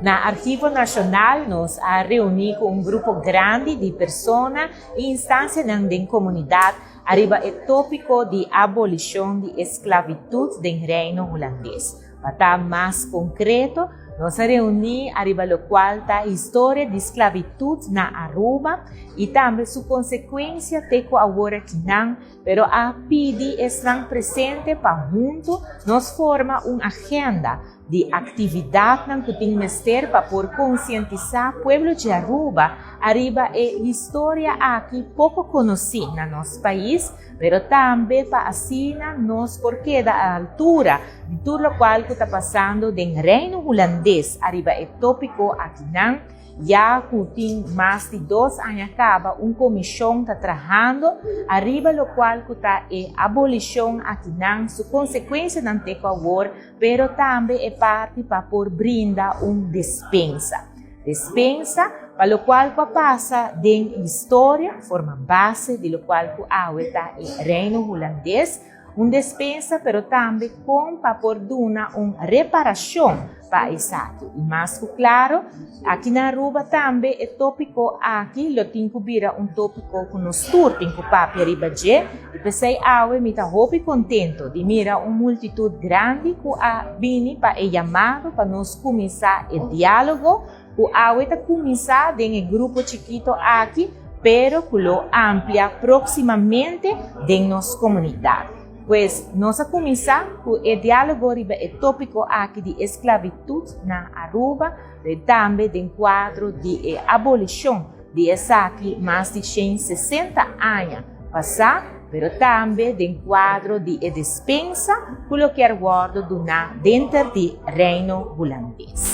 Na Arquivo Nacional, nós a reunir com um grupo grande de pessoas e instâncias da comunidade arriba o tópico de abolição de esclavitud do reino holandês. Para estar mais concreto, nós reunimos arriba o qual está a história de esclavitud na Aruba e também sua consequência teco agora aqui não, pero a pedi estão presente para junto nós forma uma agenda de atividade que tem mestre para por conscientizar o povo de Aruba arriba a história aqui pouco conhecida no nosso país, pero também para assim nós porque da altura de tudo o qual está passando no reino holandês arriba o tópico aqui não, já tem mais de 2 anos acaba comissão está trabalhando arriba o qual está a abolição aqui não, sua consequência não tem agora, pero também é parte para por brindar dispensa para o qual passa em história, forma base de lo qual está o reino holandês, dispensa, pero também para por dar uma reparação para isso aqui. E mais claro, aqui na Aruba também é tópico aqui, lo tem que vir tópico com nos tour, tem que papi arriba de, e pensei, me está muito contento de mirar multitud grande que vini para o chamado para nós começar o diálogo, que está começar em grupo chiquito aqui, pero que lo amplia proximamente em nossa comunidade. Pues nós a começar com o diálogo sobre o tópico aqui de esclavitud na Aruba, e também do quadro de abolição de essa aqui mais de 160 anos passar, mas também do quadro de dispensa, que eu quero guardar dentro do reino holandês.